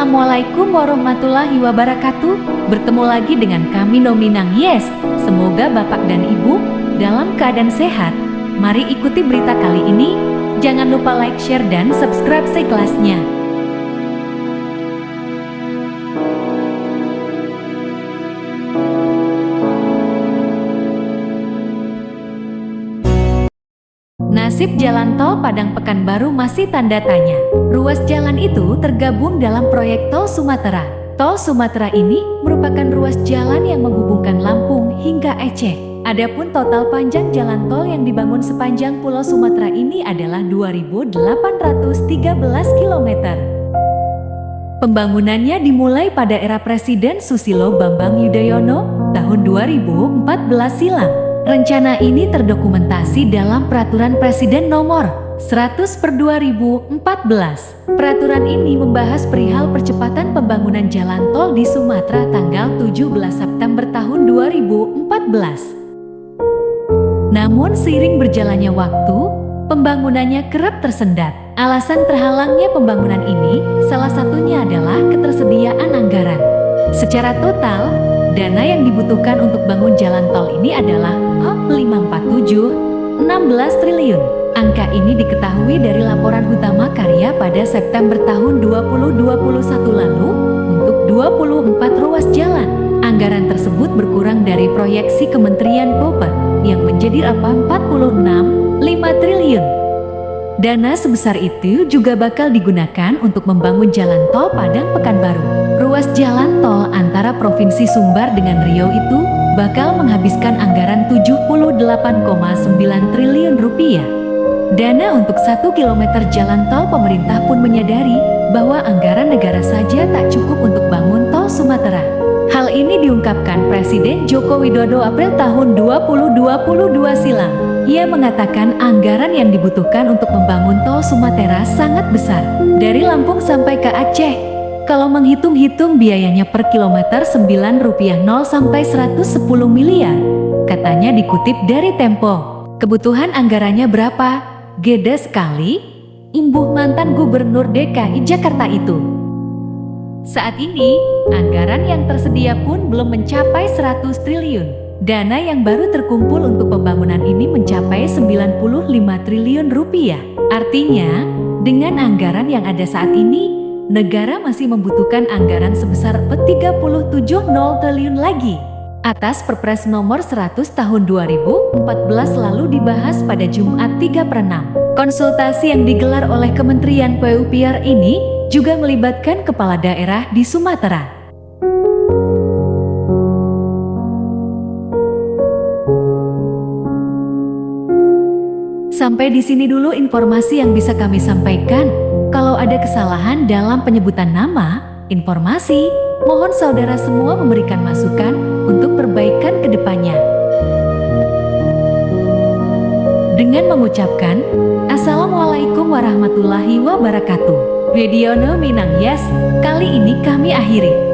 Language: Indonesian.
Assalamualaikum warahmatullahi wabarakatuh. Bertemu lagi dengan kami Nominang Yes. Semoga Bapak dan Ibu dalam keadaan sehat. Mari ikuti berita kali ini. Jangan lupa like, share, dan subscribe seikhlasnya. Nasib jalan tol Padang Pekanbaru masih tanda tanya. Ruas jalan itu tergabung dalam proyek Tol Sumatera. Tol Sumatera ini merupakan ruas jalan yang menghubungkan Lampung hingga Aceh. Adapun total panjang jalan tol yang dibangun sepanjang Pulau Sumatera ini adalah 2.813 km. Pembangunannya dimulai pada era Presiden Susilo Bambang Yudhoyono tahun 2014 silam. Rencana ini terdokumentasi dalam Peraturan Presiden Nomor 100/2014. Peraturan ini membahas perihal percepatan pembangunan jalan tol di Sumatera tanggal 17 September tahun 2014. Namun seiring berjalannya waktu, pembangunannya kerap tersendat. Alasan terhalangnya pembangunan ini salah satunya adalah ketersediaan anggaran. Secara total, dana yang dibutuhkan untuk bangun jalan tol ini adalah 16 triliun. Angka ini diketahui dari laporan Hutama Karya pada September tahun 2021 lalu untuk 24 ruas jalan. Anggaran tersebut berkurang dari proyeksi Kementerian Popper yang menjadi 46,5 triliun. Dana sebesar itu juga bakal digunakan untuk membangun jalan tol Padang Pekanbaru. Ruas jalan tol antara Provinsi Sumbar dengan Riau itu bakal menghabiskan anggaran 78,9 triliun rupiah. Dana untuk 1 km jalan tol, pemerintah pun menyadari bahwa anggaran negara saja tak cukup untuk bangun tol Sumatera. Hal ini diungkapkan Presiden Joko Widodo April tahun 2022 silam. Ia mengatakan anggaran yang dibutuhkan untuk membangun tol Sumatera sangat besar. Dari Lampung sampai ke Aceh, kalau menghitung-hitung biayanya per kilometer Rp9 sampai 110 miliar. Katanya dikutip dari Tempo. Kebutuhan anggarannya berapa? Gede sekali, imbuh mantan Gubernur DKI Jakarta itu. Saat ini, anggaran yang tersedia pun belum mencapai 100 triliun. Dana yang baru terkumpul untuk pembangunan ini mencapai 95 triliun rupiah. Artinya, dengan anggaran yang ada saat ini, negara masih membutuhkan anggaran sebesar 37,0 triliun lagi. Atas Perpres nomor 100 tahun 2014 lalu dibahas pada Jumat 3/6. Konsultasi yang digelar oleh Kementerian PUPR ini juga melibatkan kepala daerah di Sumatera. Sampai di sini dulu informasi yang bisa kami sampaikan. Kalau ada kesalahan dalam penyebutan nama, informasi, mohon saudara semua memberikan masukan untuk perbaikan ke depannya. Dengan mengucapkan, Assalamualaikum warahmatullahi wabarakatuh. Video Nominang Yes, kali ini kami akhiri.